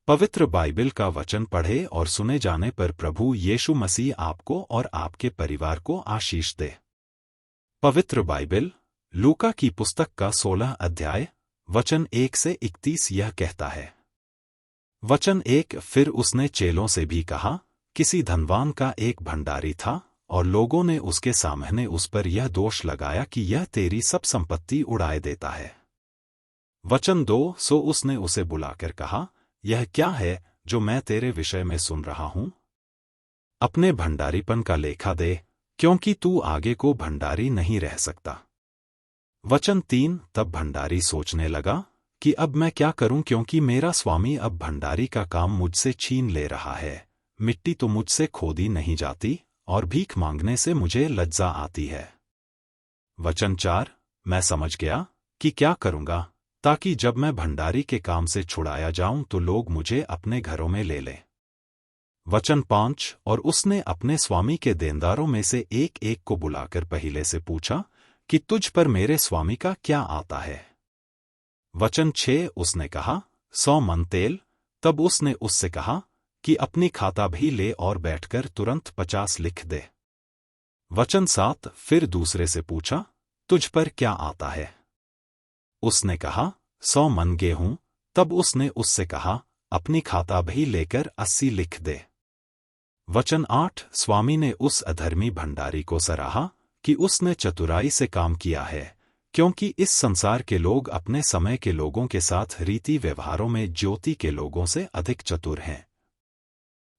पवित्र बाइबल का वचन पढ़े और सुने जाने पर प्रभु यीशु मसीह आपको और आपके परिवार को आशीष दे। पवित्र बाइबल लूका की पुस्तक का 16 अध्याय वचन 1 से 31 यह कहता है। वचन 1 फिर उसने चेलों से भी कहा, किसी धनवान का एक भंडारी था और लोगों ने उसके सामने उस पर यह दोष लगाया कि यह तेरी सब संपत्ति उड़ाए देता है। वचन 2 सो उसने उसे बुलाकर कहा, यह क्या है जो मैं तेरे विषय में सुन रहा हूं? अपने भंडारीपन का लेखा दे, क्योंकि तू आगे को भंडारी नहीं रह सकता। वचन 3 तब भंडारी सोचने लगा कि अब मैं क्या करूं, क्योंकि मेरा स्वामी अब भंडारी का काम मुझसे छीन ले रहा है। मिट्टी तो मुझसे खोदी नहीं जाती और भीख मांगने से मुझे लज्जा आती है। वचन 4 मैं समझ गया कि क्या करूंगा, ताकि जब मैं भंडारी के काम से छुड़ाया जाऊं तो लोग मुझे अपने घरों में ले लें। वचन 5 और उसने अपने स्वामी के देनदारों में से एक एक को बुलाकर पहले से पूछा कि तुझ पर मेरे स्वामी का क्या आता है? वचन 6 उसने कहा, 100 मन तेल। तब उसने उससे कहा कि अपनी खाता भी ले और बैठकर तुरंत 50 लिख दे। वचन 7 फिर दूसरे से पूछा, तुझ पर क्या आता है? उसने कहा, 100 मन गेहूं। तब उसने उससे कहा, अपनी खाता भी लेकर 80 लिख दे। वचन 8 स्वामी ने उस अधर्मी भंडारी को सराहा कि उसने चतुराई से काम किया है, क्योंकि इस संसार के लोग अपने समय के लोगों के साथ रीति व्यवहारों में ज्योति के लोगों से अधिक चतुर हैं।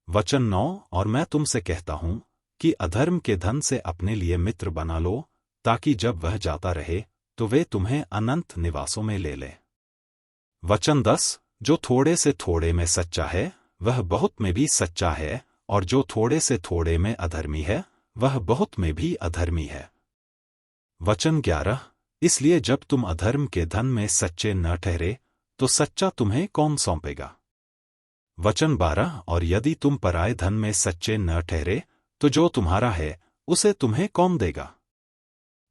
वचन 9 और मैं तुमसे कहता हूं कि अधर्म के धन से अपने लिए मित्र बना लो, ताकि जब वह जाता रहे तो वे तुम्हें अनंत निवासों में ले ले। वचन 10 जो थोड़े से थोड़े में सच्चा है वह बहुत में भी सच्चा है, और जो थोड़े से थोड़े में अधर्मी है वह बहुत में भी अधर्मी है। वचन 11 इसलिए जब तुम अधर्म के धन में सच्चे न ठहरे तो सच्चा तुम्हें कौन सौंपेगा? वचन 12 और यदि तुम पराए धन में सच्चे न ठहरे तो जो तुम्हारा है उसे तुम्हें कौन देगा?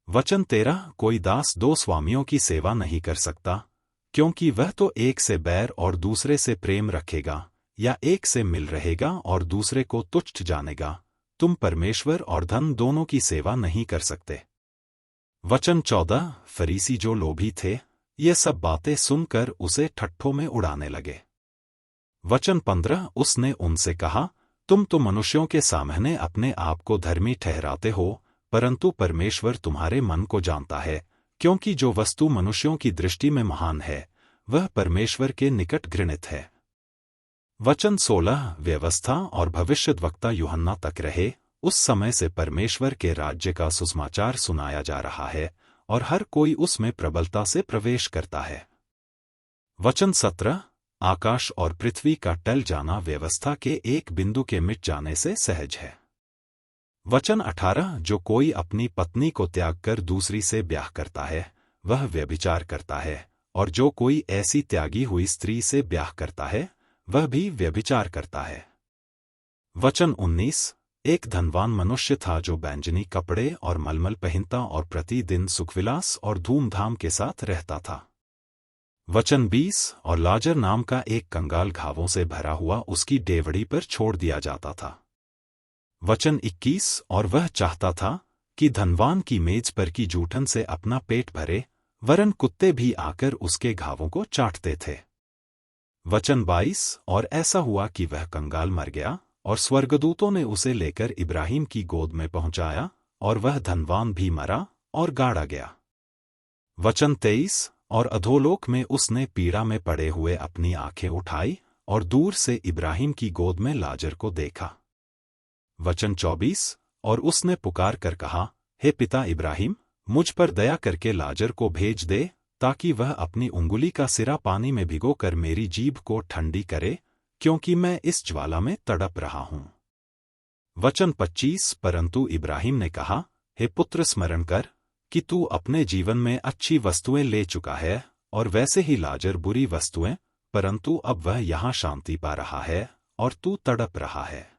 वचन 13 कोई दास 2 स्वामियों की सेवा नहीं कर सकता, क्योंकि वह तो एक से बैर और दूसरे से प्रेम रखेगा, या एक से मिल रहेगा और दूसरे को तुच्छ जानेगा। तुम परमेश्वर और धन दोनों की सेवा नहीं कर सकते। वचन 14 फरीसी जो लोभी थे ये सब बातें सुनकर उसे ठट्ठों में उड़ाने लगे। वचन 15 उसने उनसे कहा, तुम तो मनुष्यों के सामने अपने आप को धर्मी ठहराते हो, परंतु परमेश्वर तुम्हारे मन को जानता है, क्योंकि जो वस्तु मनुष्यों की दृष्टि में महान है वह परमेश्वर के निकट घृणित है। वचन 16 व्यवस्था और भविष्यद्वक्ता यूहन्ना तक रहे, उस समय से परमेश्वर के राज्य का सुसमाचार सुनाया जा रहा है और हर कोई उसमें प्रबलता से प्रवेश करता है। वचन 17 आकाश और पृथ्वी का टल जाना व्यवस्था के एक बिंदु के मिट जाने से सहज है। वचन 18 जो कोई अपनी पत्नी को त्याग कर दूसरी से ब्याह करता है वह व्यभिचार करता है, और जो कोई ऐसी त्यागी हुई स्त्री से ब्याह करता है वह भी व्यभिचार करता है। वचन 19 एक धनवान मनुष्य था जो बैंजनी कपड़े और मलमल पहनता और प्रतिदिन सुखविलास और धूमधाम के साथ रहता था। वचन 20 और लाजर नाम का एक कंगाल घावों से भरा हुआ उसकी डेवढ़ी पर छोड़ दिया जाता था। वचन 21 और वह चाहता था कि धनवान की मेज पर की जूठन से अपना पेट भरे, वरन कुत्ते भी आकर उसके घावों को चाटते थे। वचन 22 और ऐसा हुआ कि वह कंगाल मर गया और स्वर्गदूतों ने उसे लेकर इब्राहिम की गोद में पहुंचाया, और वह धनवान भी मरा और गाड़ा गया। वचन 23 और अधोलोक में उसने पीड़ा में पड़े हुए अपनी आंखें उठाई और दूर से इब्राहिम की गोद में लाजर को देखा। वचन 24 और उसने पुकार कर कहा, हे पिता इब्राहिम, मुझ पर दया करके लाजर को भेज दे, ताकि वह अपनी उंगली का सिरा पानी में भिगोकर मेरी जीभ को ठंडी करे, क्योंकि मैं इस ज्वाला में तड़प रहा हूं। वचन 25 परंतु इब्राहिम ने कहा, हे पुत्र स्मरण कर कि तू अपने जीवन में अच्छी वस्तुएं ले चुका है, और वैसे ही लाजर बुरी वस्तुएं, परंतु अब वह यहां शांति पा रहा है और तू तड़प रहा है।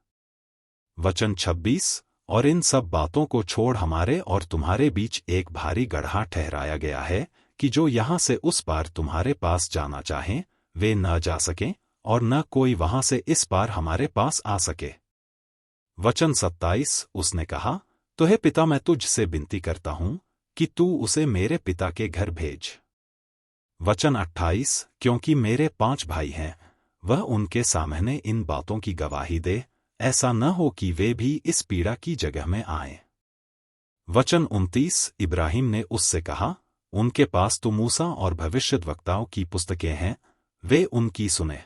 वचन 26 और इन सब बातों को छोड़ हमारे और तुम्हारे बीच एक भारी गड्ढा ठहराया गया है, कि जो यहां से उस पार तुम्हारे पास जाना चाहें वे न जा सकें, और न कोई वहां से इस पार हमारे पास आ सके। वचन 27 उसने कहा, तो हे पिता, मैं तुझसे विनती करता हूं कि तू उसे मेरे पिता के घर भेज। वचन 28 क्योंकि मेरे 5 भाई हैं, वह उनके सामने इन बातों की गवाही दे, ऐसा न हो कि वे भी इस पीड़ा की जगह में आएं। वचन 29 इब्राहिम ने उससे कहा, उनके पास तो मूसा और भविष्यद्वक्ताओं की पुस्तकें हैं, वे उनकी सुने।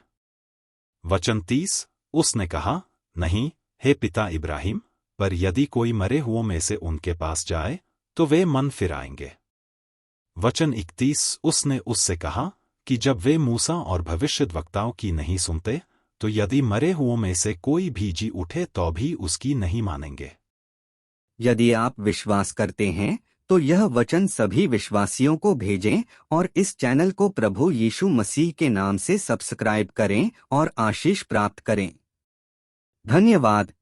वचन 30 उसने कहा, नहीं हे पिता इब्राहिम, पर यदि कोई मरे हुओं में से उनके पास जाए तो वे मन फिराएंगे। वचन 31 उसने उससे कहा कि जब वे मूसा और भविष्यद्वक्ताओं की नहीं सुनते, तो यदि मरे हुओं में से कोई भी जी उठे तो भी उसकी नहीं मानेंगे। यदि आप विश्वास करते हैं तो यह वचन सभी विश्वासियों को भेजें और इस चैनल को प्रभु यीशु मसीह के नाम से सब्सक्राइब करें और आशीष प्राप्त करें। धन्यवाद।